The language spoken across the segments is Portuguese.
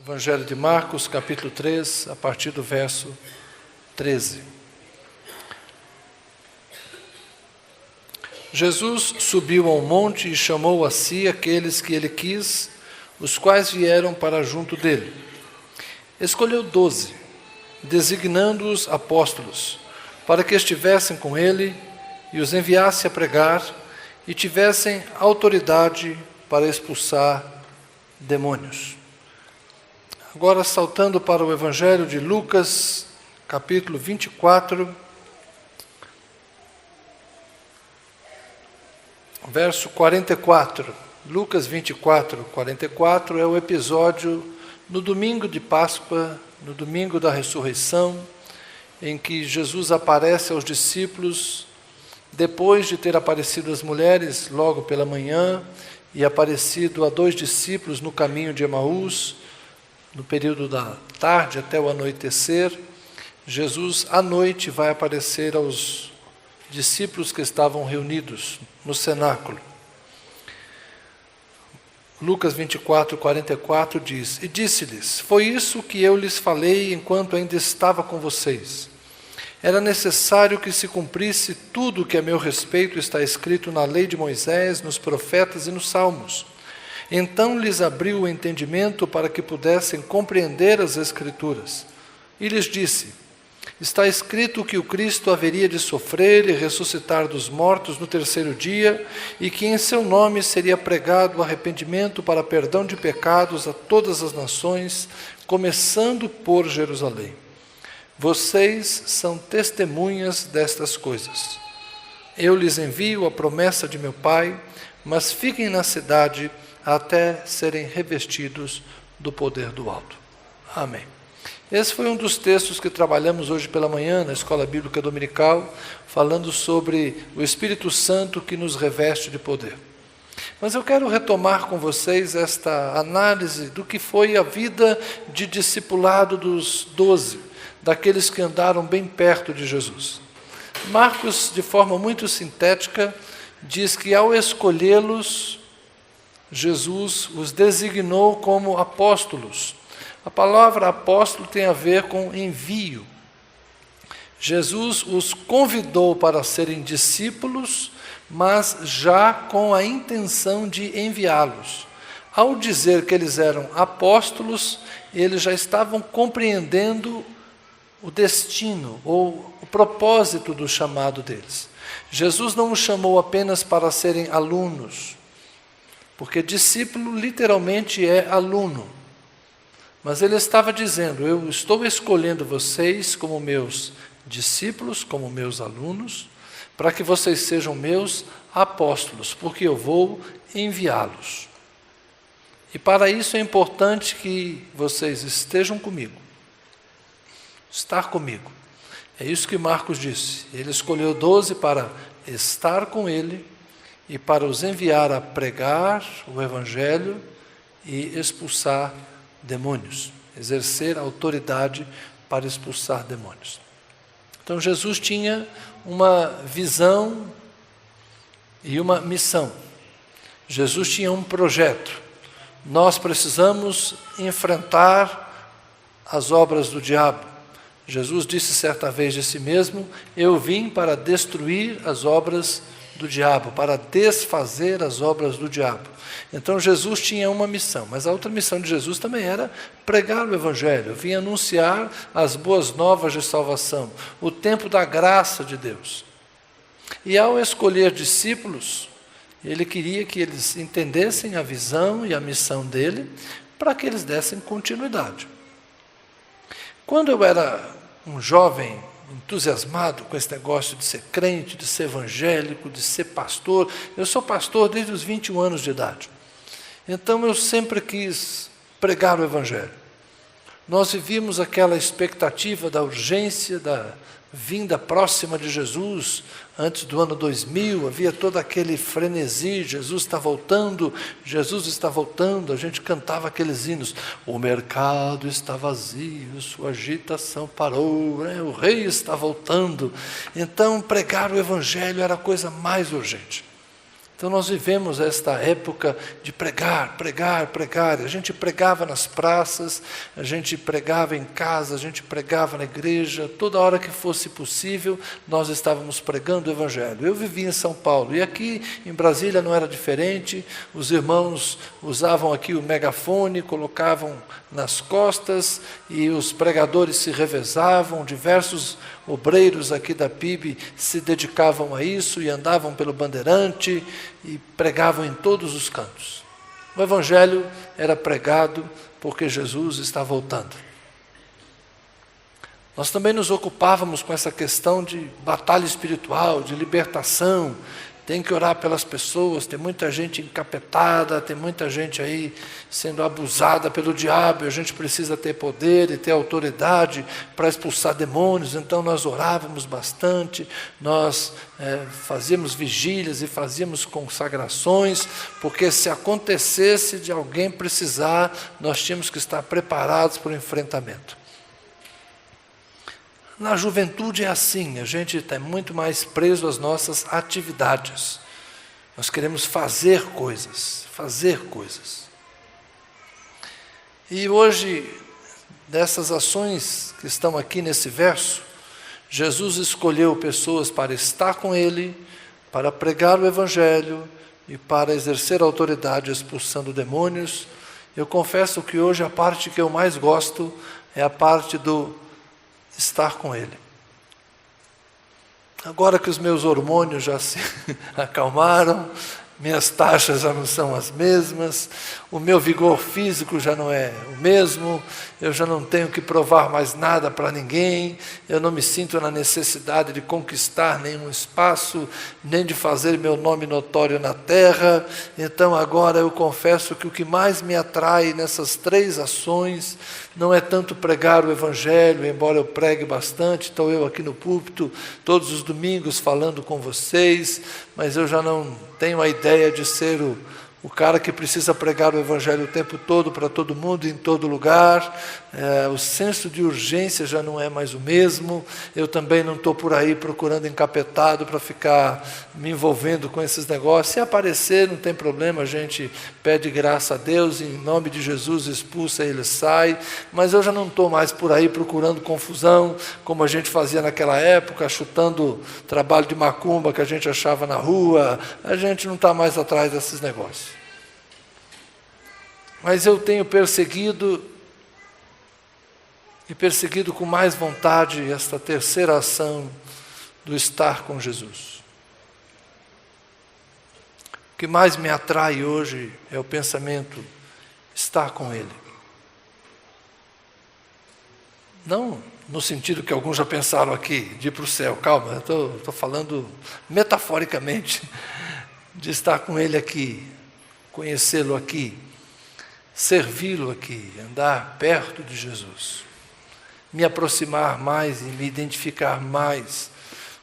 Evangelho de Marcos, capítulo 3, a partir do verso 13. Jesus subiu ao monte e chamou a si aqueles que ele quis, os quais vieram para junto dele. Escolheu 12, designando-os apóstolos, para que estivessem com ele e os enviasse a pregar e tivessem autoridade para expulsar demônios. Agora, saltando para o Evangelho de Lucas, capítulo 24, verso 44. Lucas 24, 44 é o episódio no domingo de Páscoa, no domingo da ressurreição, em que Jesus aparece aos discípulos, depois de ter aparecido às mulheres logo pela manhã, e aparecido a 2 discípulos no caminho de Emaús, no período da tarde até o anoitecer. Jesus, à noite, vai aparecer aos discípulos que estavam reunidos no cenáculo. Lucas 24, 44 diz: E disse-lhes: Foi isso que eu lhes falei enquanto ainda estava com vocês. Era necessário que se cumprisse tudo o que a meu respeito está escrito na lei de Moisés, nos profetas e nos salmos. Então lhes abriu o entendimento para que pudessem compreender as Escrituras. E lhes disse: Está escrito que o Cristo haveria de sofrer e ressuscitar dos mortos no terceiro dia, e que em seu nome seria pregado o arrependimento para perdão de pecados a todas as nações, começando por Jerusalém. Vocês são testemunhas destas coisas. Eu lhes envio a promessa de meu Pai, mas fiquem na cidade até serem revestidos do poder do alto. Amém. Esse foi um dos textos que trabalhamos hoje pela manhã na Escola Bíblica Dominical, falando sobre o Espírito Santo que nos reveste de poder. Mas eu quero retomar com vocês esta análise do que foi a vida de discipulado dos 12, daqueles que andaram bem perto de Jesus. Marcos, de forma muito sintética, diz que ao escolhê-los, Jesus os designou como apóstolos. A palavra apóstolo tem a ver com envio. Jesus os convidou para serem discípulos, mas já com a intenção de enviá-los. Ao dizer que eles eram apóstolos, eles já estavam compreendendo o destino ou o propósito do chamado deles. Jesus não os chamou apenas para serem alunos, porque discípulo literalmente é aluno. Mas ele estava dizendo: eu estou escolhendo vocês como meus discípulos, como meus alunos, para que vocês sejam meus apóstolos, porque eu vou enviá-los. E para isso é importante que vocês estejam comigo. Estar comigo. É isso que Marcos disse. Ele escolheu 12 para estar com ele e para os enviar a pregar o Evangelho e expulsar demônios, exercer autoridade para expulsar demônios. Então Jesus tinha uma visão e uma missão. Jesus tinha um projeto. Nós precisamos enfrentar as obras do diabo. Jesus disse certa vez de si mesmo: eu vim para destruir as obras do diabo, para desfazer as obras do diabo. Então Jesus tinha uma missão, mas a outra missão de Jesus também era pregar o Evangelho, vinha anunciar as boas novas de salvação, o tempo da graça de Deus. E ao escolher discípulos, ele queria que eles entendessem a visão e a missão dele, para que eles dessem continuidade. Quando eu era um jovem entusiasmado com esse negócio de ser crente, de ser evangélico, de ser pastor, eu sou pastor desde os 21 anos de idade. Então eu sempre quis pregar o Evangelho. Nós vivíamos aquela expectativa da urgência, da vinda próxima de Jesus. Antes do ano 2000, havia todo aquele frenesi: Jesus está voltando, Jesus está voltando. A gente cantava aqueles hinos: o mercado está vazio, sua agitação parou, o rei está voltando. Então pregar o Evangelho era a coisa mais urgente. Então nós vivemos esta época de pregar, pregar, pregar. A gente pregava nas praças, a gente pregava em casa, a gente pregava na igreja. Toda hora que fosse possível, nós estávamos pregando o Evangelho. Eu vivia em São Paulo e aqui em Brasília não era diferente. Os irmãos usavam aqui o megafone, colocavam nas costas e os pregadores se revezavam. Diversos obreiros aqui da PIB se dedicavam a isso e andavam pelo Bandeirante e pregavam em todos os cantos. O Evangelho era pregado porque Jesus está voltando. Nós também nos ocupávamos com essa questão de batalha espiritual, de libertação. Tem que orar pelas pessoas, tem muita gente encapetada, tem muita gente aí sendo abusada pelo diabo, e a gente precisa ter poder e ter autoridade para expulsar demônios. Então nós orávamos bastante, nós fazíamos vigílias e fazíamos consagrações, porque se acontecesse de alguém precisar, nós tínhamos que estar preparados para o enfrentamento. Na juventude é assim, a gente está muito mais preso às nossas atividades. Nós queremos fazer coisas, fazer coisas. E hoje, dessas ações que estão aqui nesse verso, Jesus escolheu pessoas para estar com Ele, para pregar o Evangelho e para exercer autoridade expulsando demônios. Eu confesso que hoje a parte que eu mais gosto é a parte do estar com Ele. Agora que os meus hormônios já se acalmaram, minhas taxas já não são as mesmas, o meu vigor físico já não é o mesmo, eu já não tenho que provar mais nada para ninguém, eu não me sinto na necessidade de conquistar nenhum espaço, nem de fazer meu nome notório na terra. Então agora eu confesso que o que mais me atrai nessas 3 ações não é tanto pregar o Evangelho, embora eu pregue bastante, estou eu aqui no púlpito todos os domingos falando com vocês, mas eu já não tenho a ideia de ser o cara que precisa pregar o Evangelho o tempo todo para todo mundo, em todo lugar. O senso de urgência já não é mais o mesmo. Eu também não estou por aí procurando encapetado para ficar me envolvendo com esses negócios. Se aparecer, não tem problema, a gente pede graça a Deus, em nome de Jesus expulsa, ele sai. Mas eu já não estou mais por aí procurando confusão, como a gente fazia naquela época, chutando trabalho de macumba que a gente achava na rua. A gente não está mais atrás desses negócios. Mas eu tenho perseguido com mais vontade esta terceira ação do estar com Jesus. O que mais me atrai hoje é o pensamento, estar com Ele. Não no sentido que alguns já pensaram aqui, de ir para o céu, calma, eu estou falando metaforicamente, de estar com Ele aqui, conhecê-lo aqui, servi-lo aqui, andar perto de Jesus, me aproximar mais e me identificar mais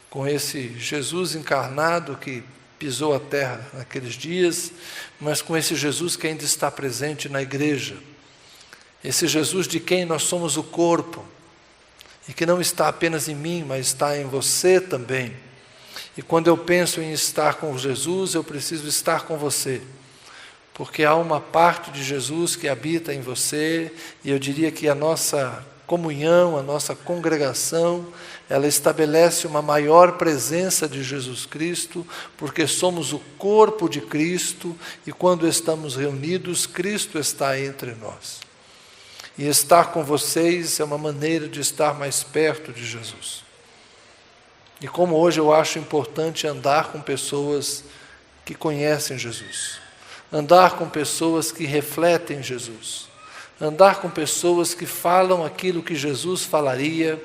com esse Jesus encarnado que pisou a terra naqueles dias, mas com esse Jesus que ainda está presente na igreja, esse Jesus de quem nós somos o corpo, e que não está apenas em mim, mas está em você também. E quando eu penso em estar com Jesus, eu preciso estar com você, porque há uma parte de Jesus que habita em você, e eu diria que a nossa comunhão, a nossa congregação, ela estabelece uma maior presença de Jesus Cristo, porque somos o corpo de Cristo, e quando estamos reunidos, Cristo está entre nós. E estar com vocês é uma maneira de estar mais perto de Jesus. E como hoje eu acho importante andar com pessoas que conhecem Jesus, andar com pessoas que refletem Jesus, andar com pessoas que falam aquilo que Jesus falaria,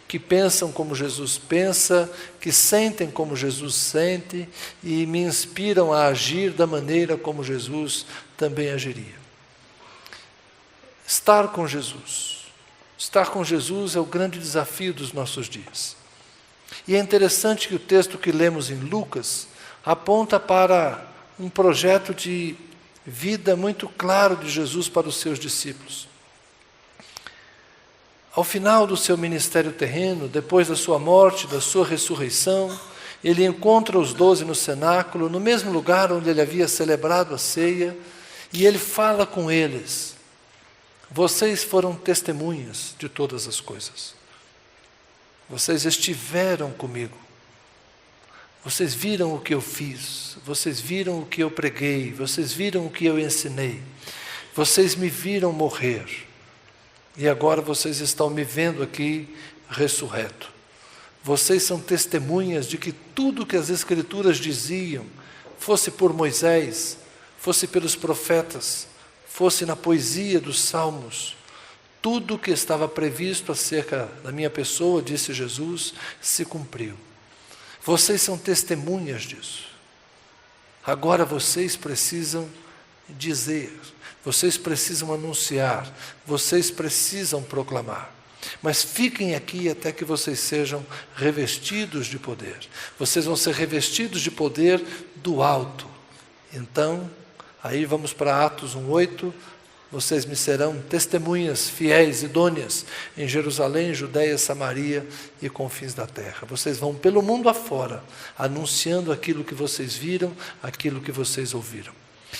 que pensam como Jesus pensa, que sentem como Jesus sente e me inspiram a agir da maneira como Jesus também agiria. Estar com Jesus. Estar com Jesus é o grande desafio dos nossos dias. E é interessante que o texto que lemos em Lucas aponta para um projeto de vida muito claro de Jesus para os seus discípulos. Ao final do seu ministério terreno, depois da sua morte, da sua ressurreição, ele encontra os 12 no cenáculo, no mesmo lugar onde ele havia celebrado a ceia, e ele fala com eles: vocês foram testemunhas de todas as coisas. Vocês estiveram comigo. Vocês viram o que eu fiz. Vocês viram o que eu preguei. Vocês viram o que eu ensinei. Vocês me viram morrer. E agora vocês estão me vendo aqui ressurreto. Vocês são testemunhas de que tudo que as Escrituras diziam, fosse por Moisés, fosse pelos profetas, fosse na poesia dos salmos, tudo que estava previsto acerca da minha pessoa, disse Jesus, se cumpriu. Vocês são testemunhas disso. Agora vocês precisam dizer, vocês precisam anunciar, vocês precisam proclamar. Mas fiquem aqui até que vocês sejam revestidos de poder. Vocês vão ser revestidos de poder do alto. Então, aí vamos para Atos 1:8. Vocês me serão testemunhas fiéis, idôneas, em Jerusalém, Judeia, Samaria e confins da terra. Vocês vão pelo mundo afora, anunciando aquilo que vocês viram, aquilo que vocês ouviram.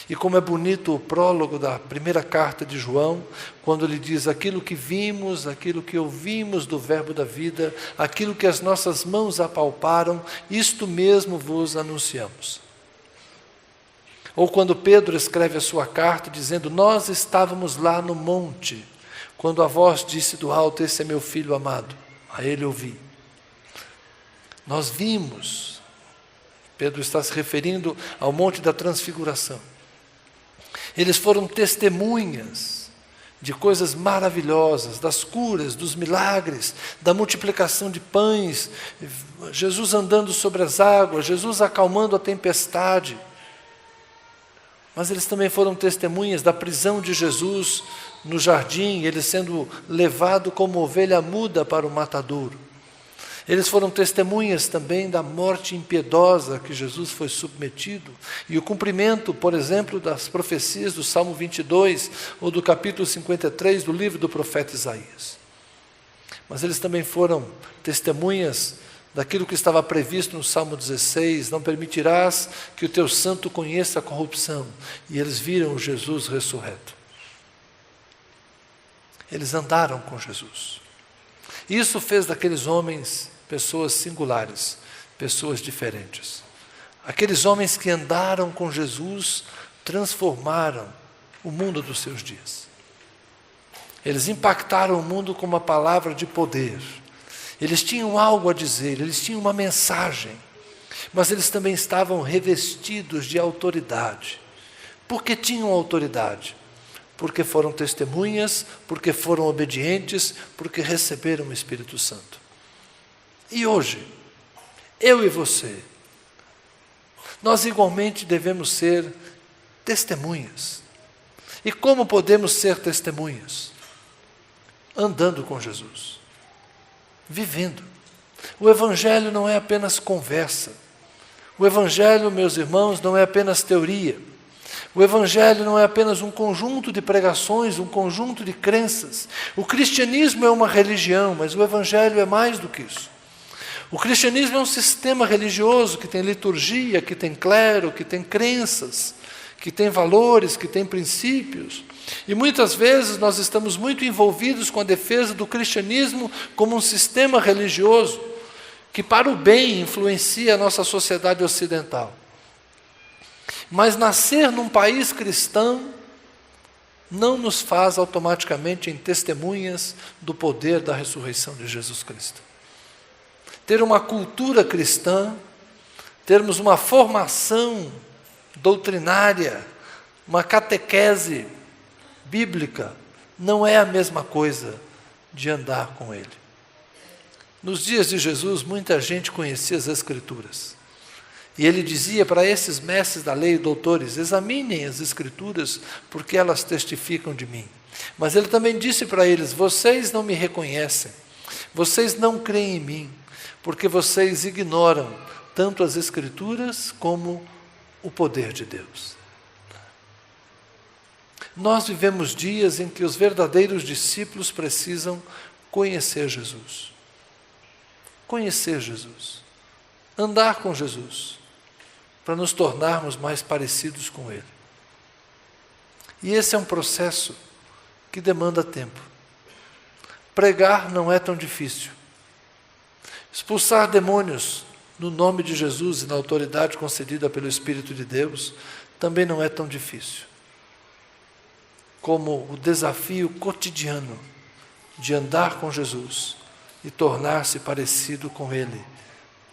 E como é bonito o prólogo da primeira carta de João, quando ele diz: aquilo que vimos, aquilo que ouvimos do verbo da vida, aquilo que as nossas mãos apalparam, isto mesmo vos anunciamos. Ou quando Pedro escreve a sua carta dizendo: nós estávamos lá no monte, quando a voz disse do alto: esse é meu filho amado, a ele ouvi. Nós vimos. Pedro está se referindo ao monte da transfiguração. Eles foram testemunhas de coisas maravilhosas, das curas, dos milagres, da multiplicação de pães, Jesus andando sobre as águas, Jesus acalmando a tempestade. Mas eles também foram testemunhas da prisão de Jesus no jardim, ele sendo levado como ovelha muda para o matadouro. Eles foram testemunhas também da morte impiedosa que Jesus foi submetido e o cumprimento, por exemplo, das profecias do Salmo 22 ou do capítulo 53 do livro do profeta Isaías. Mas eles também foram testemunhas daquilo que estava previsto no Salmo 16, não permitirás que o teu santo conheça a corrupção. E eles viram Jesus ressurreto. Eles andaram com Jesus. Isso fez daqueles homens pessoas singulares, pessoas diferentes. Aqueles homens que andaram com Jesus transformaram o mundo dos seus dias. Eles impactaram o mundo com uma palavra de poder. Eles tinham algo a dizer, eles tinham uma mensagem, mas eles também estavam revestidos de autoridade. Por que tinham autoridade? Porque foram testemunhas, porque foram obedientes, porque receberam o Espírito Santo. E hoje, eu e você, nós igualmente devemos ser testemunhas. E como podemos ser testemunhas? Andando com Jesus. Vivendo. O Evangelho não é apenas conversa. O Evangelho, meus irmãos, não é apenas teoria. O Evangelho não é apenas um conjunto de pregações, um conjunto de crenças. O cristianismo é uma religião, mas o Evangelho é mais do que isso. O cristianismo é um sistema religioso que tem liturgia, que tem clero, que tem crenças, que tem valores, que tem princípios. E muitas vezes nós estamos muito envolvidos com a defesa do cristianismo como um sistema religioso que para o bem influencia a nossa sociedade ocidental. Mas nascer num país cristão não nos faz automaticamente em testemunhas do poder da ressurreição de Jesus Cristo. Ter uma cultura cristã, termos uma formação doutrinária, uma catequese bíblica, não é a mesma coisa de andar com Ele. Nos dias de Jesus, muita gente conhecia as Escrituras. E ele dizia para esses mestres da lei e doutores: examinem as Escrituras, porque elas testificam de mim. Mas ele também disse para eles: vocês não me reconhecem, vocês não creem em mim, porque vocês ignoram tanto as Escrituras como o poder de Deus. Nós vivemos dias em que os verdadeiros discípulos precisam conhecer Jesus. Conhecer Jesus. andar com Jesus, para nos tornarmos mais parecidos com Ele. E esse é um processo que demanda tempo. Pregar não é tão difícil. Expulsar demônios no nome de Jesus e na autoridade concedida pelo Espírito de Deus também não é tão difícil como o desafio cotidiano de andar com Jesus e tornar-se parecido com Ele,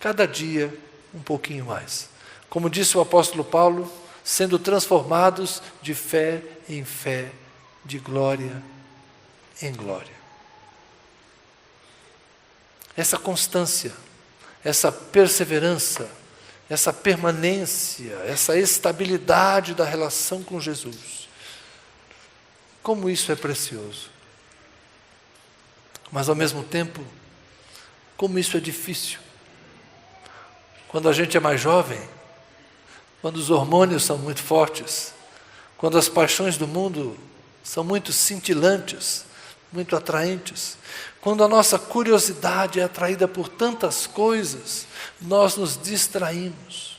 cada dia um pouquinho mais. Como disse o apóstolo Paulo, sendo transformados de fé em fé, de glória em glória. Essa constância, essa perseverança, essa permanência, essa estabilidade da relação com Jesus, como isso é precioso. Mas ao mesmo tempo, como isso é difícil. Quando a gente é mais jovem, quando os hormônios são muito fortes, quando as paixões do mundo são muito cintilantes, muito atraentes, quando a nossa curiosidade é atraída por tantas coisas, nós nos distraímos,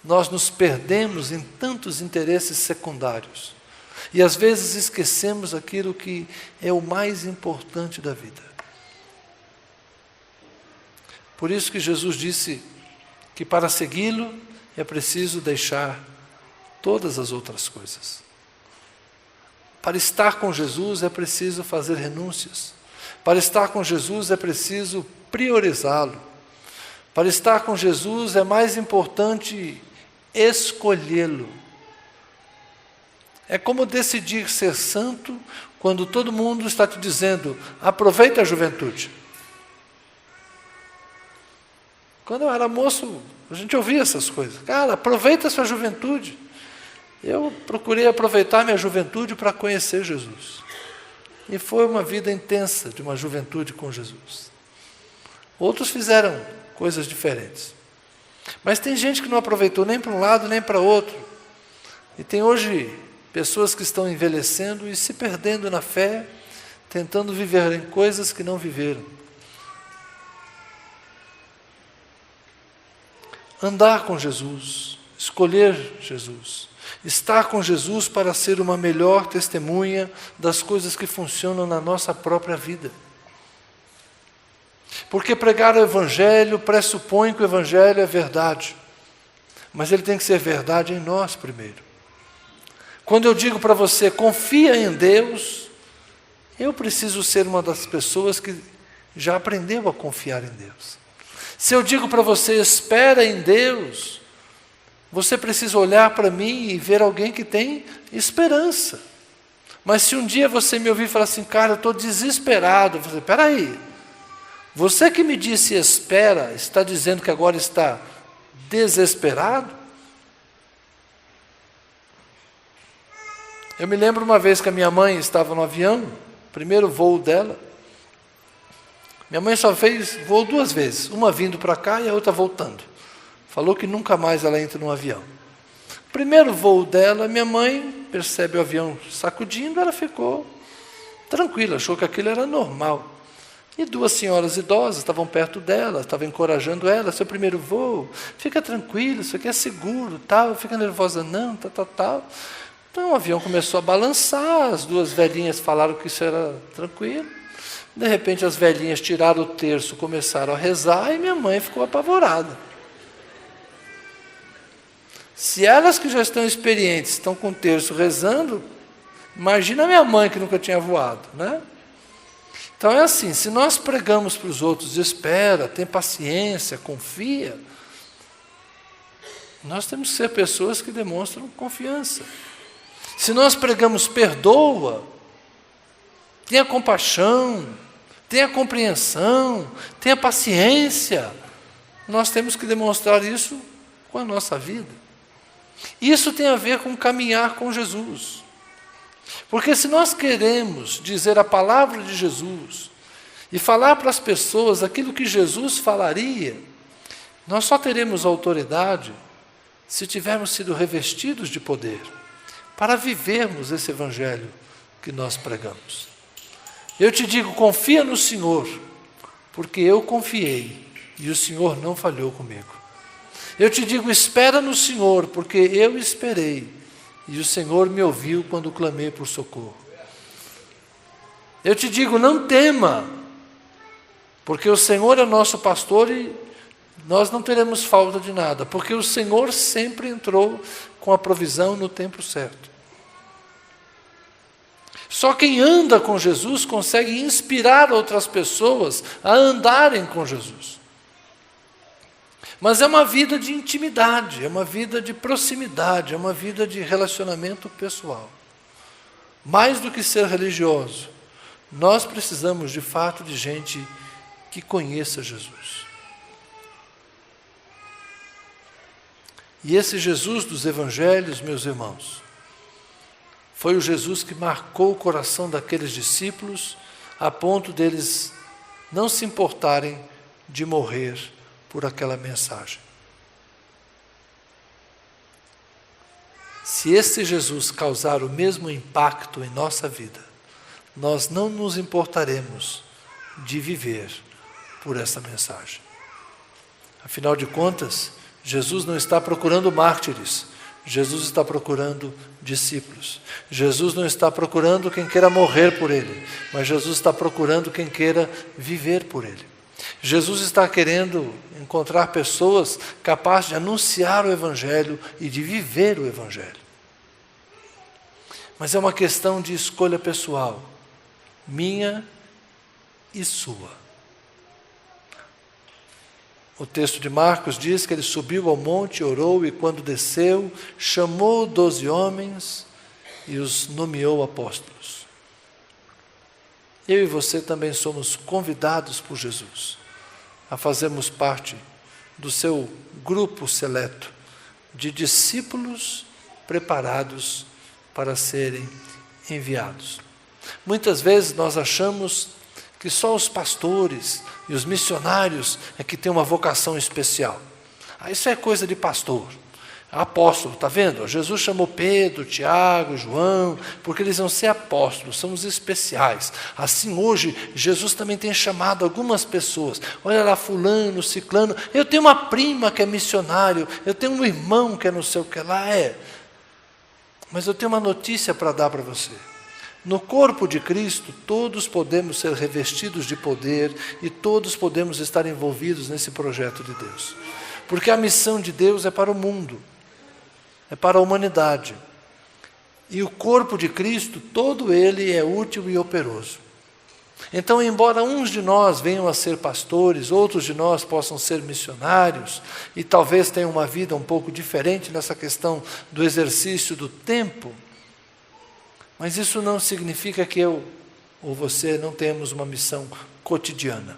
nós nos perdemos em tantos interesses secundários, e às vezes esquecemos aquilo que é o mais importante da vida. Por isso que Jesus disse que para segui-lo é preciso deixar todas as outras coisas. Para estar com Jesus é preciso fazer renúncias. Para estar com Jesus é preciso priorizá-lo. Para estar com Jesus é mais importante escolhê-lo. É como decidir ser santo quando todo mundo está te dizendo: aproveita a juventude. Quando eu era moço, a gente ouvia essas coisas. Cara, aproveita a sua juventude. Eu procurei aproveitar minha juventude para conhecer Jesus. E foi uma vida intensa de uma juventude com Jesus. Outros fizeram coisas diferentes. Mas tem gente que não aproveitou nem para um lado nem para outro. E tem hoje pessoas que estão envelhecendo e se perdendo na fé, tentando viver em coisas que não viveram. Andar com Jesus, escolher Jesus, estar com Jesus para ser uma melhor testemunha das coisas que funcionam na nossa própria vida. Porque pregar o Evangelho pressupõe que o Evangelho é verdade, mas ele tem que ser verdade em nós primeiro. Quando eu digo para você, confia em Deus, eu preciso ser uma das pessoas que já aprendeu a confiar em Deus. Se eu digo para você, espera em Deus, você precisa olhar para mim e ver alguém que tem esperança. Mas se um dia você me ouvir falar assim, cara, eu estou desesperado, eu vou dizer, espera aí, você que me disse espera, está dizendo que agora está desesperado? Eu me lembro uma vez que a minha mãe estava no avião, primeiro voo dela. Minha mãe só fez voo 2 vezes, uma vindo para cá e a outra voltando. Falou que nunca mais ela entra num avião. Primeiro voo dela, minha mãe percebe o avião sacudindo, ela ficou tranquila, achou que aquilo era normal. E 2 senhoras idosas estavam perto dela, estavam encorajando ela, seu primeiro voo, fica tranquilo, isso aqui é seguro, tal, fica nervosa não, tal. Então o avião começou a balançar, as 2 velhinhas falaram que isso era tranquilo. De repente as velhinhas tiraram o terço, começaram a rezar e minha mãe ficou apavorada. Se elas que já estão experientes estão com o terço rezando, imagina a minha mãe que nunca tinha voado, né? Então é assim, se nós pregamos para os outros, espera, tem paciência, confia, nós temos que ser pessoas que demonstram confiança. Se nós pregamos perdoa, tenha compaixão, tenha compreensão, tenha paciência, nós temos que demonstrar isso com a nossa vida. Isso tem a ver com caminhar com Jesus. Porque se nós queremos dizer a palavra de Jesus e falar para as pessoas aquilo que Jesus falaria, nós só teremos autoridade se tivermos sido revestidos de poder para vivermos esse Evangelho que nós pregamos. Eu te digo, confia no Senhor, porque eu confiei e o Senhor não falhou comigo. Eu te digo, espera no Senhor, porque eu esperei, e o Senhor me ouviu quando clamei por socorro. Eu te digo, não tema, porque o Senhor é nosso pastor e nós não teremos falta de nada, porque o Senhor sempre entrou com a provisão no tempo certo. Só quem anda com Jesus consegue inspirar outras pessoas a andarem com Jesus. Mas é uma vida de intimidade, é uma vida de proximidade, é uma vida de relacionamento pessoal. Mais do que ser religioso, nós precisamos de fato de gente que conheça Jesus. E esse Jesus dos evangelhos, meus irmãos, foi o Jesus que marcou o coração daqueles discípulos a ponto deles não se importarem de morrer por aquela mensagem. Se esse Jesus causar o mesmo impacto em nossa vida, nós não nos importaremos de viver por essa mensagem. Afinal de contas, Jesus não está procurando mártires, Jesus está procurando discípulos. Jesus não está procurando quem queira morrer por Ele, mas Jesus está procurando quem queira viver por Ele. Jesus está querendo encontrar pessoas capazes de anunciar o Evangelho e de viver o Evangelho. Mas é uma questão de escolha pessoal, minha e sua. O texto de Marcos diz que ele subiu ao monte, orou, e quando desceu, chamou 12 homens e os nomeou apóstolos. Eu e você também somos convidados por Jesus a fazermos parte do seu grupo seleto de discípulos preparados para serem enviados. Muitas vezes nós achamos que só os pastores e os missionários é que têm uma vocação especial. Isso é coisa de pastor. Apóstolo, está vendo? Jesus chamou Pedro, Tiago, João, porque eles vão ser apóstolos, são os especiais. Assim hoje, Jesus também tem chamado algumas pessoas. Olha lá, fulano, ciclano. Eu tenho uma prima que é missionário, eu tenho um irmão que é não sei o que lá. Mas eu tenho uma notícia para dar para você. No corpo de Cristo, todos podemos ser revestidos de poder e todos podemos estar envolvidos nesse projeto de Deus. Porque a missão de Deus é para o mundo, é para a humanidade. E o corpo de Cristo, todo ele é útil e operoso. Então, embora uns de nós venham a ser pastores, outros de nós possam ser missionários, e talvez tenham uma vida um pouco diferente nessa questão do exercício do tempo, mas isso não significa que eu ou você não temos uma missão cotidiana.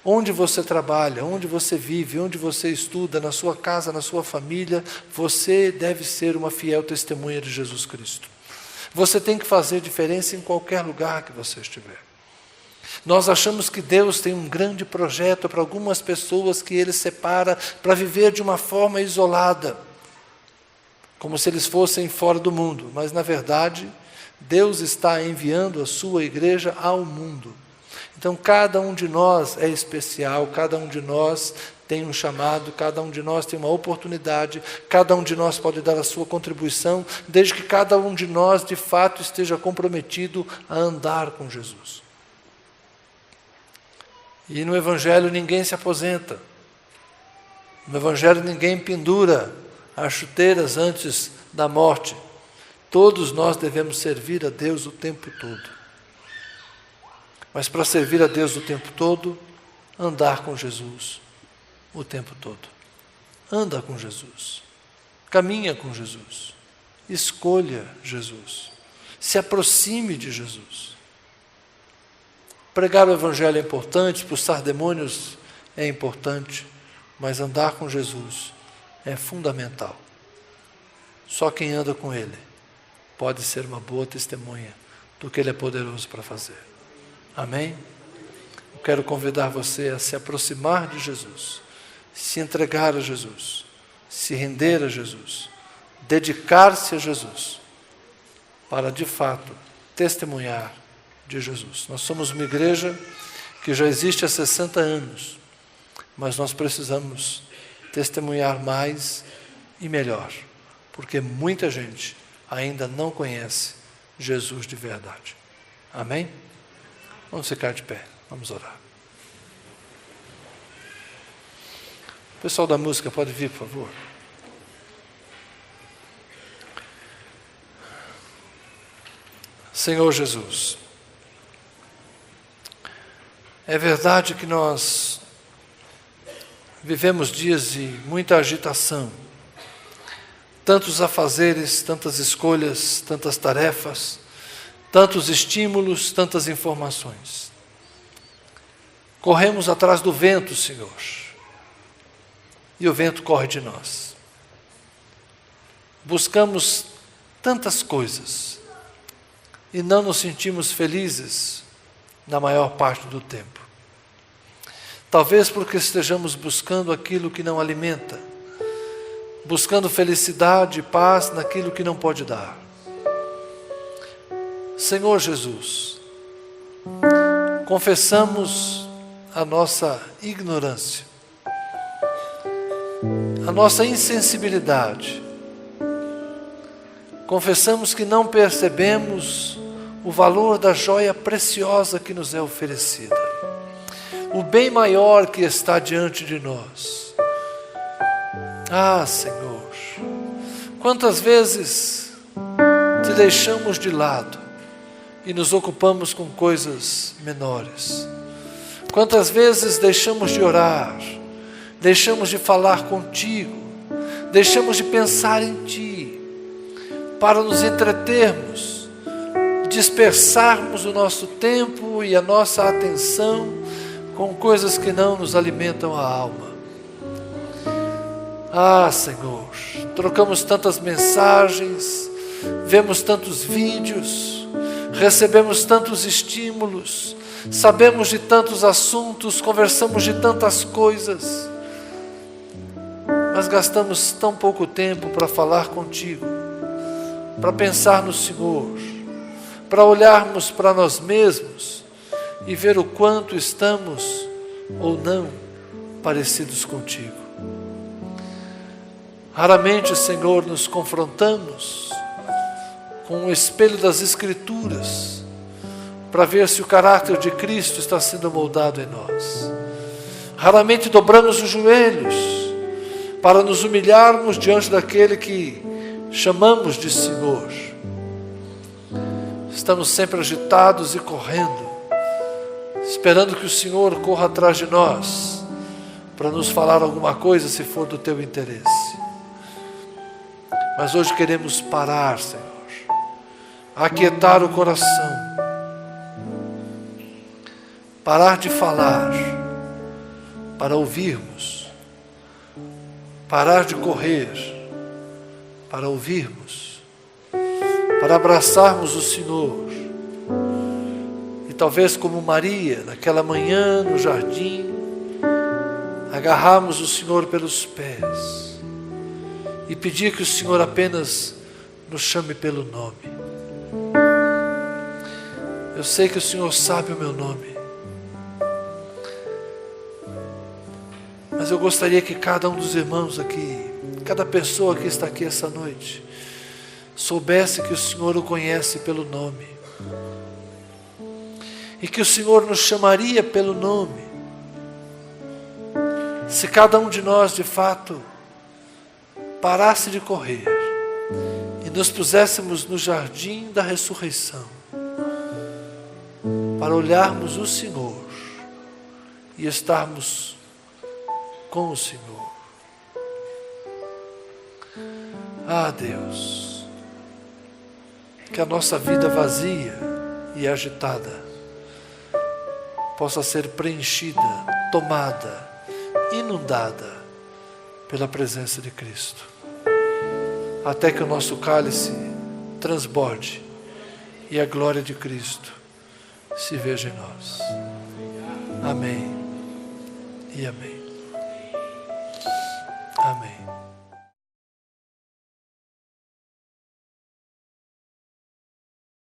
Onde você trabalha, onde você vive, onde você estuda, na sua casa, na sua família, você deve ser uma fiel testemunha de Jesus Cristo. Você tem que fazer diferença em qualquer lugar que você estiver. Nós achamos que Deus tem um grande projeto para algumas pessoas que Ele separa para viver de uma forma isolada, como se eles fossem fora do mundo, mas na verdade Deus está enviando a sua igreja ao mundo. Então cada um de nós é especial, cada um de nós tem um chamado, cada um de nós tem uma oportunidade, cada um de nós pode dar a sua contribuição, desde que cada um de nós de fato esteja comprometido a andar com Jesus. E no Evangelho ninguém se aposenta, no Evangelho ninguém pendura as chuteiras antes da morte. Todos nós devemos servir a Deus o tempo todo. Mas para servir a Deus o tempo todo, andar com Jesus o tempo todo. Anda com Jesus. Caminha com Jesus. Escolha Jesus. Se aproxime de Jesus. Pregar o Evangelho é importante, expulsar demônios é importante, mas andar com Jesus é fundamental. Só quem anda com Ele pode ser uma boa testemunha do que Ele é poderoso para fazer. Amém? Eu quero convidar você a se aproximar de Jesus, se entregar a Jesus, se render a Jesus, dedicar-se a Jesus, para de fato testemunhar de Jesus. Nós somos uma igreja que já existe há 60 anos. mas nós precisamos testemunhar mais e melhor, porque muita gente ainda não conhece Jesus de verdade. Amém? Vamos ficar de pé, vamos orar. O pessoal da música pode vir, por favor. Senhor Jesus, é verdade que nós vivemos dias de muita agitação, tantos afazeres, tantas escolhas, tantas tarefas, tantos estímulos, tantas informações. Corremos atrás do vento, Senhor, e o vento corre de nós. Buscamos tantas coisas e não nos sentimos felizes na maior parte do tempo. Talvez porque estejamos buscando aquilo que não alimenta, buscando felicidade e paz naquilo que não pode dar. Senhor Jesus, confessamos a nossa ignorância, a nossa insensibilidade. Confessamos que não percebemos o valor da joia preciosa que nos é oferecida, o bem maior que está diante de nós. Ah, Senhor, quantas vezes te deixamos de lado e nos ocupamos com coisas menores. Quantas vezes deixamos de orar, deixamos de falar contigo, deixamos de pensar em Ti, para nos entretermos, dispersarmos o nosso tempo e a nossa atenção com coisas que não nos alimentam a alma. Ah, Senhor, trocamos tantas mensagens, vemos tantos vídeos, recebemos tantos estímulos, sabemos de tantos assuntos, conversamos de tantas coisas, mas gastamos tão pouco tempo para falar contigo, para pensar no Senhor, para olharmos para nós mesmos e ver o quanto estamos ou não parecidos contigo. Raramente, Senhor, nos confrontamos com o espelho das Escrituras para ver se o caráter de Cristo está sendo moldado em nós. Raramente dobramos os joelhos para nos humilharmos diante daquele que chamamos de Senhor. Estamos sempre agitados e correndo, esperando que o Senhor corra atrás de nós para nos falar alguma coisa, se for do teu interesse. Mas hoje queremos parar, Senhor, aquietar o coração, parar de falar, para ouvirmos, parar de correr, para ouvirmos, para abraçarmos o Senhor. E talvez como Maria, naquela manhã no jardim, agarrarmos o Senhor pelos pés e pedir que o Senhor apenas nos chame pelo nome. Eu sei que o Senhor sabe o meu nome, mas eu gostaria que cada um dos irmãos aqui, cada pessoa que está aqui essa noite, soubesse que o Senhor o conhece pelo nome e que o Senhor nos chamaria pelo nome se cada um de nós de fato parasse de correr e nos puséssemos no jardim da ressurreição para olharmos o Senhor e estarmos com o Senhor. Ah, Deus, que a nossa vida vazia e agitada possa ser preenchida, tomada, inundada pela presença de Cristo, até que o nosso cálice transborde e a glória de Cristo se veja em nós. Amém e amém.